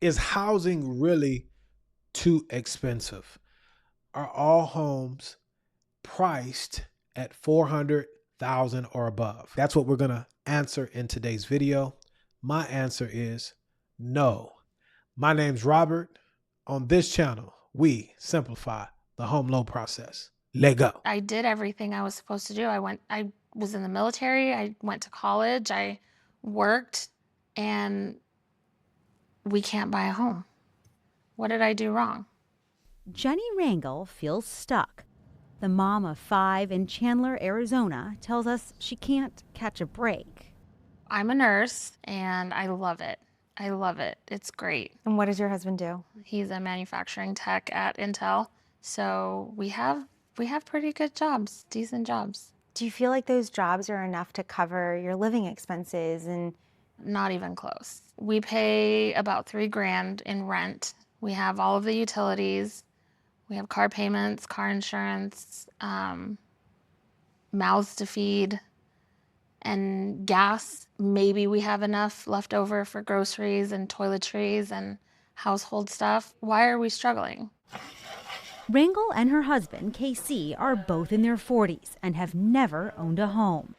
Is housing really too expensive? Are all homes priced at 400,000 or above? That's what we're going to answer in today's video. My answer is no. My name's Robert. On this channel, we simplify the home loan process. Let go. I did everything I was supposed to do. I was in the military, I went to college, I worked, and we can't buy a home. What did I do wrong? Jenny Rangel feels stuck. The mom of 5 in Chandler, Arizona, tells us she can't catch a break. I'm a nurse and I love it. I love it. It's great. And what does your husband do? He's a manufacturing tech at Intel. So we have pretty good jobs, decent jobs. Do you feel like those jobs are enough to cover your living expenses? And not even close. We pay about $3,000 in rent. We have all of the utilities. We have car payments, car insurance, mouths to feed, and gas. Maybe we have enough left over for groceries and toiletries and household stuff. Why are we struggling? Rangel and her husband, KC, are both in their 40s and have never owned a home.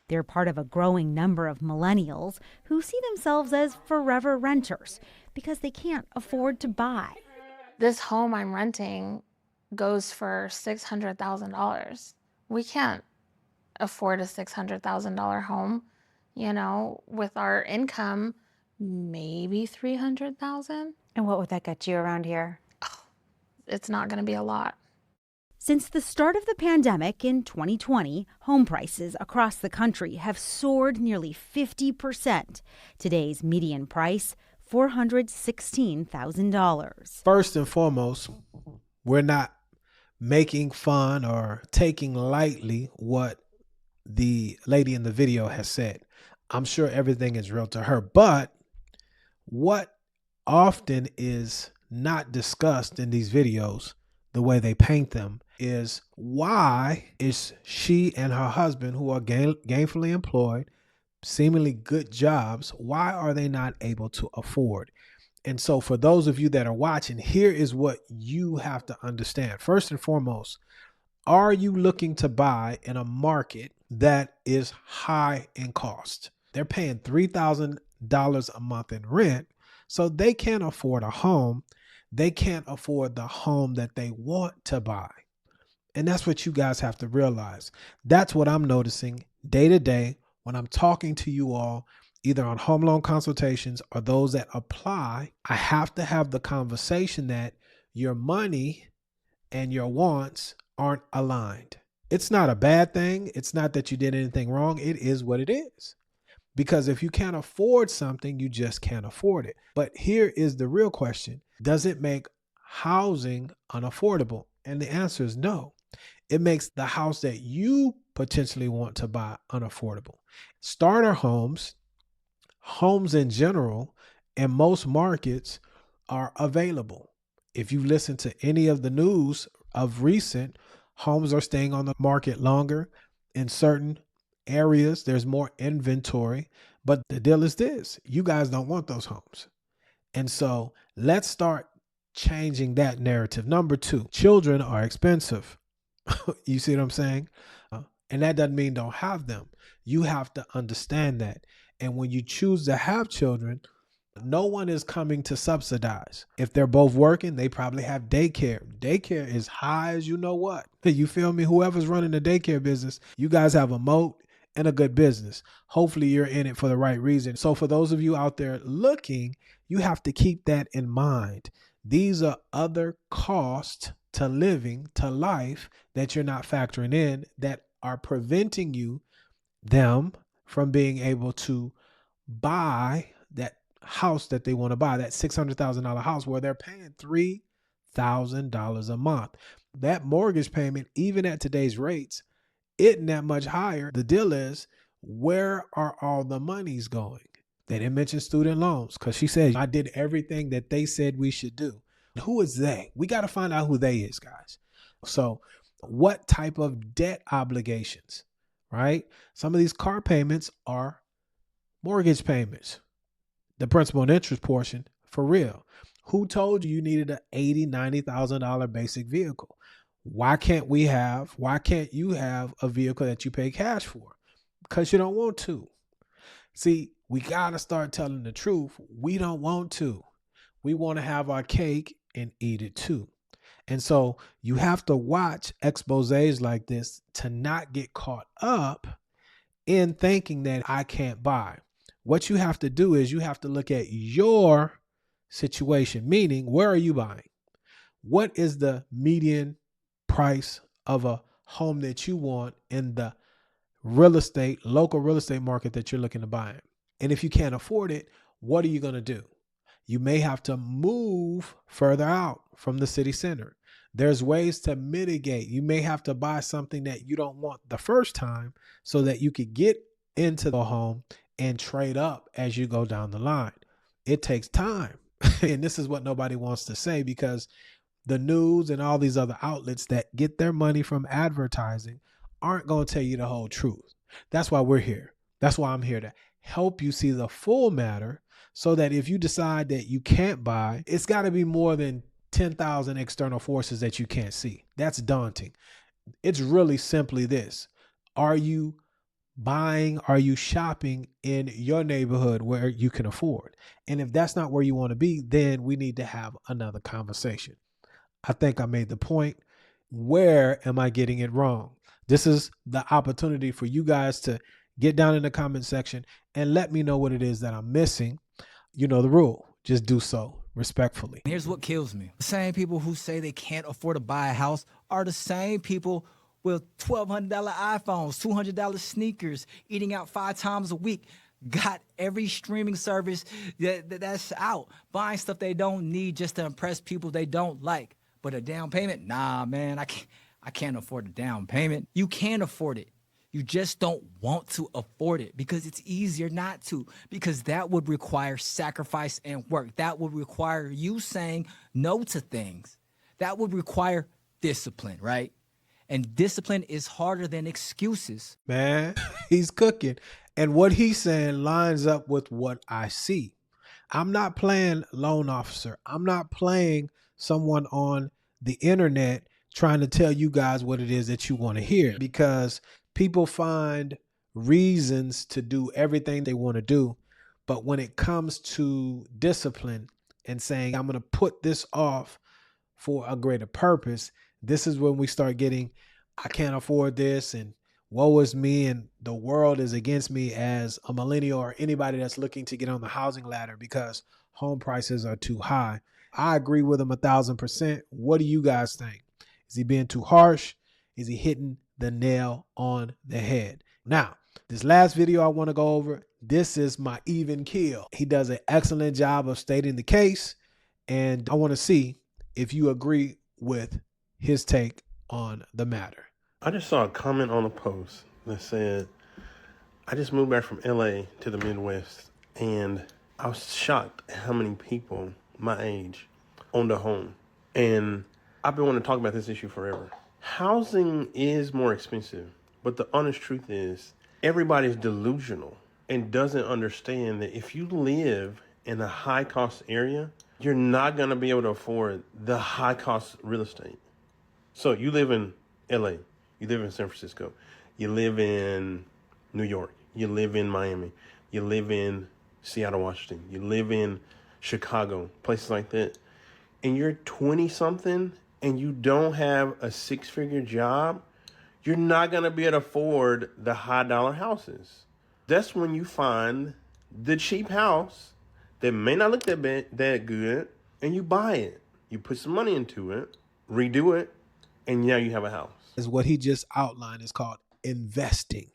They're part of a growing number of millennials who see themselves as forever renters because they can't afford to buy. This home I'm renting goes for $600,000. We can't afford a $600,000 home. You know, with our income, maybe $300,000. and what would that get you around here? It's not going to be a lot. Since the start of the pandemic in 2020, home prices across the country have soared nearly 50%. Today's median price, $416,000. First and foremost, we're not making fun or taking lightly what the lady in the video has said. I'm sure everything is real to her, but what often is not discussed in these videos, the way they paint them, is why is she and her husband, who are gainfully employed, seemingly good jobs, why are they not able to afford? And so for those of you that are watching, here is what you have to understand. First and foremost, are you looking to buy in a market that is high in cost? They're paying $3,000 a month in rent, so they can't afford a home. They can't afford the home that they want to buy. And that's what you guys have to realize. That's what I'm noticing day to day when I'm talking to you all, either on home loan consultations or those that apply. I have to have the conversation that your money and your wants aren't aligned. It's not a bad thing. It's not that you did anything wrong. It is what it is. Because if you can't afford something, you just can't afford it. But here is the real question. Does it make housing unaffordable? And the answer is no. It makes the house that you potentially want to buy unaffordable. Starter homes, homes in general, in most markets are available. If you listen to any of the news of recent, homes are staying on the market longer. In certain areas, there's more inventory. But the deal is this: you guys don't want those homes. And so let's start changing that narrative. Number two, children are expensive. You see what I'm saying? And that doesn't mean don't have them. You have to understand that. And when you choose to have children, no one is coming to subsidize. If they're both working, they probably have daycare. Daycare is high as you know what. You feel me? Whoever's running the daycare business, you guys have a moat and a good business. Hopefully you're in it for the right reason. So for those of you out there looking, you have to keep that in mind. These are other costs to living, to life, that you're not factoring in, that are preventing them from being able to buy that house that they want to buy, that $600,000 house where they're paying $3,000 a month. That mortgage payment, even at today's rates, isn't that much higher. The deal is, where are all the monies going? They didn't mention student loans because she said, I did everything that they said we should do. Who is they? We got to find out who they is, guys. So what type of debt obligations, right? Some of these car payments are mortgage payments. The principal and interest portion For real. Who told you you needed an $80,000, $90,000 basic vehicle? Why can't you have a vehicle that you pay cash for? Because you don't want to. See, we got to start telling the truth. We don't want to. We want to have our cake and eat it too. And so you have to watch exposés like this to not get caught up in thinking that I can't buy. What you have to do is you have to look at your situation, meaning where are you buying? What is the median price of a home that you want in the local real estate market that you're looking to buy in? And if you can't afford it, what are you going to do? You may have to move further out from the city center. There's ways to mitigate. You may have to buy something that you don't want the first time so that you could get into the home and trade up as you go down the line. It takes time. And this is what nobody wants to say, because the news and all these other outlets that get their money from advertising aren't going to tell you the whole truth. That's why we're here. That's why I'm here, to help you see the full matter, so that if you decide that you can't buy, it's got to be more than 10,000 external forces that you can't see. That's daunting. It's really simply this. Are you buying? Are you shopping in your neighborhood where you can afford? And if that's not where you want to be, then we need to have another conversation. I think I made the point. Where am I getting it wrong? This is the opportunity for you guys to get down in the comment section and let me know what it is that I'm missing. You know the rule. Just do so respectfully. Here's what kills me. The same people who say they can't afford to buy a house are the same people with $1,200 iPhones, $200 sneakers, eating out 5 times a week, got every streaming service that's out, buying stuff they don't need just to impress people they don't like. But a down payment? Nah, man, I can't afford a down payment. You can afford it. You just don't want to afford it because it's easier not to, because that would require sacrifice and work. That would require you saying no to things. That would require discipline, right? And discipline is harder than excuses. Man, he's cooking. And what he's saying lines up with what I see. I'm not playing loan officer. I'm not playing someone on the internet trying to tell you guys what it is that you want to hear, because people find reasons to do everything they want to do. But when it comes to discipline and saying, I'm going to put this off for a greater purpose, this is when we start getting, I can't afford this, and woe is me, and the world is against me as a millennial or anybody that's looking to get on the housing ladder because home prices are too high. I agree with him 1,000%. What do you guys think? Is he being too harsh? Is he hitting the nail on the head? Now, this last video I want to go over, this is my even keel. He does an excellent job of stating the case, and I want to see if you agree with his take on the matter. I just saw a comment on a post that said, I just moved back from LA to the Midwest, and I was shocked at how many people my age owned a home. And I've been wanting to talk about this issue forever. Housing is more expensive, but the honest truth is everybody's delusional and doesn't understand that if you live in a high cost area, you're not going to be able to afford the high cost real estate. So you live in LA, you live in San Francisco, you live in New York, you live in Miami, you live in Seattle, Washington, you live in Chicago, places like that, and you're 20 something and you don't have a 6-figure job, you're not going to be able to afford the high dollar houses. That's when you find the cheap house that may not look that good, and you buy it. You put some money into it, redo it, and now you have a house. Is what he just outlined is called investing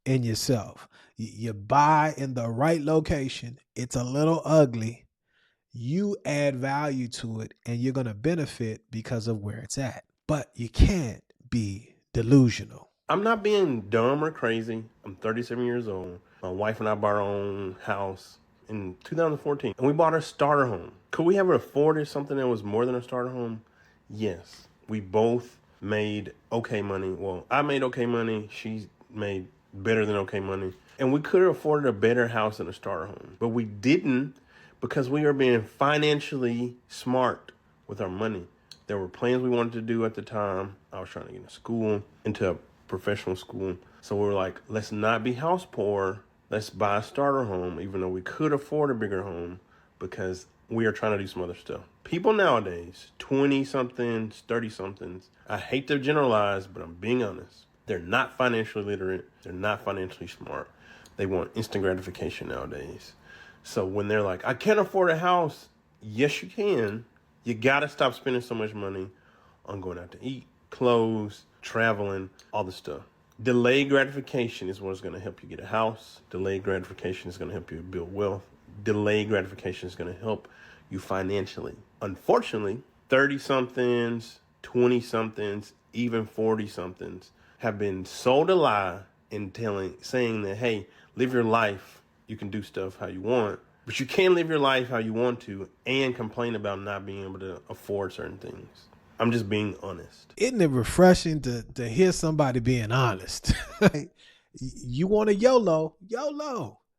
in yourself. You buy in the right location. It's a little ugly. You add value to it and you're going to benefit because of where it's at. But you can't be delusional. I'm not being dumb or crazy. I'm 37 years old. My wife and I bought our own house in 2014. And we bought a starter home. Could we have afforded something that was more than a starter home? Yes. We both made okay money. Well, I made okay money. She made better than okay money. And we could have afforded a better house than a starter home. But we didn't because we are being financially smart with our money. There were plans we wanted to do at the time. I was trying to get into school, into a professional school. So we were like, let's not be house poor. Let's buy a starter home, even though we could afford a bigger home, because we are trying to do some other stuff. People nowadays, 20-somethings, 30-somethings, I hate to generalize, but I'm being honest. They're not financially literate. They're not financially smart. They want instant gratification nowadays. So when they're like, I can't afford a house. Yes, you can. You got to stop spending so much money on going out to eat, clothes, traveling, all this stuff. Delayed gratification is what's going to help you get a house. Delayed gratification is going to help you build wealth. Delayed gratification is going to help you financially. Unfortunately, 30-somethings, 20-somethings, even 40-somethings have been sold a lie in saying that, hey, live your life. You can do stuff how you want, but you can't live your life how you want to and complain about not being able to afford certain things. I'm just being honest. Isn't it refreshing to hear somebody being honest? You want a YOLO,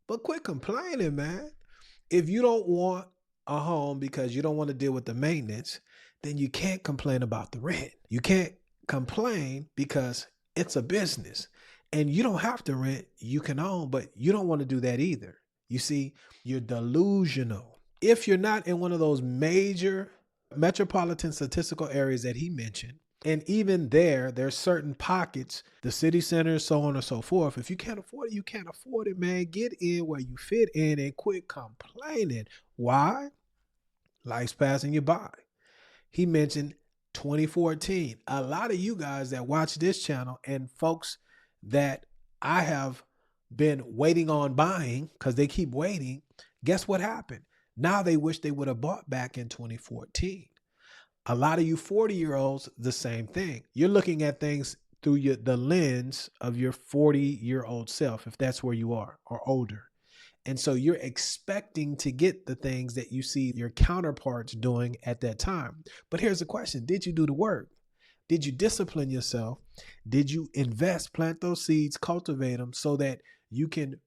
but quit complaining, man. If you don't want a home because you don't want to deal with the maintenance, then you can't complain about the rent. You can't complain because it's a business and you don't have to rent. You can own, but you don't want to do that either. You see, you're delusional. If you're not in one of those major metropolitan statistical areas that he mentioned, and even there's certain pockets, the city centers, so on and so forth. If you can't afford it, you can't afford it, man. Get in where you fit in and quit complaining. Why? Life's passing you by. He mentioned 2014. A lot of you guys that watch this channel and folks that I have been waiting on buying because they keep waiting, guess what happened? Now they wish they would have bought back in 2014. A lot of you 40-year-olds, the same thing. You're looking at things through the lens of your 40-year-old self, if that's where you are, or older. And so you're expecting to get the things that you see your counterparts doing at that time. But here's the question. Did you do the work? Did you discipline yourself? Did you invest, plant those seeds, cultivate them so that you can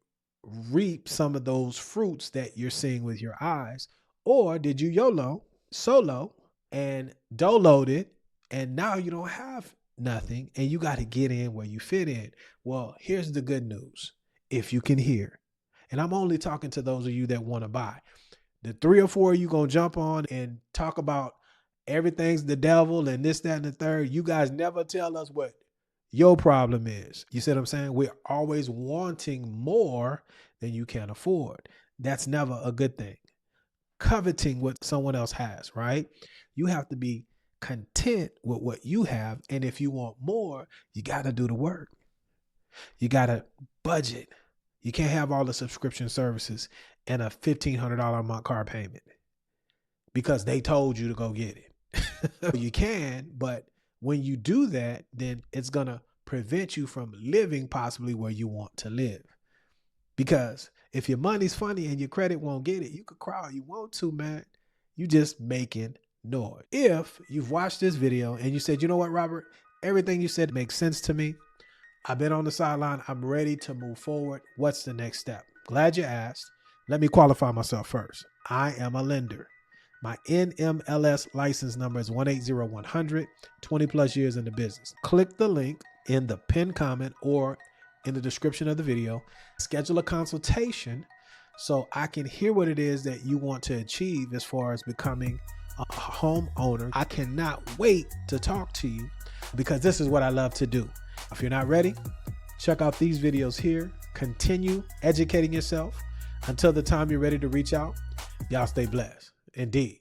reap some of those fruits that you're seeing with your eyes? Or did you YOLO, solo, and doloed it, and now you don't have nothing, and you got to get in where you fit in? Well, here's the good news. If you can hear, and I'm only talking to those of you that want to buy, the 3 or 4 you going to jump on and talk about everything's the devil and this, that, and the third. You guys never tell us what your problem is. You see what I'm saying? We're always wanting more than you can afford. That's never a good thing. Coveting what someone else has, right? You have to be content with what you have. And if you want more, you got to do the work. You got to budget. You can't have all the subscription services and a $1,500 a month car payment because they told you to go get it. You can, but when you do that, then it's going to prevent you from living possibly where you want to live. Because if your money's funny and your credit won't get it, you could cry all you want to, man. You just making noise. If you've watched this video and you said, you know what, Robert, everything you said makes sense to me. I've been on the sideline. I'm ready to move forward. What's the next step? Glad you asked. Let me qualify myself first. I am a lender. My NMLS license number is 180100, 20 plus years in the business. Click the link in the pinned comment or in the description of the video. Schedule a consultation so I can hear what it is that you want to achieve as far as becoming a homeowner. I cannot wait to talk to you because this is what I love to do. If you're not ready, check out these videos here. Continue educating yourself until the time you're ready to reach out. Y'all stay blessed. Indeed.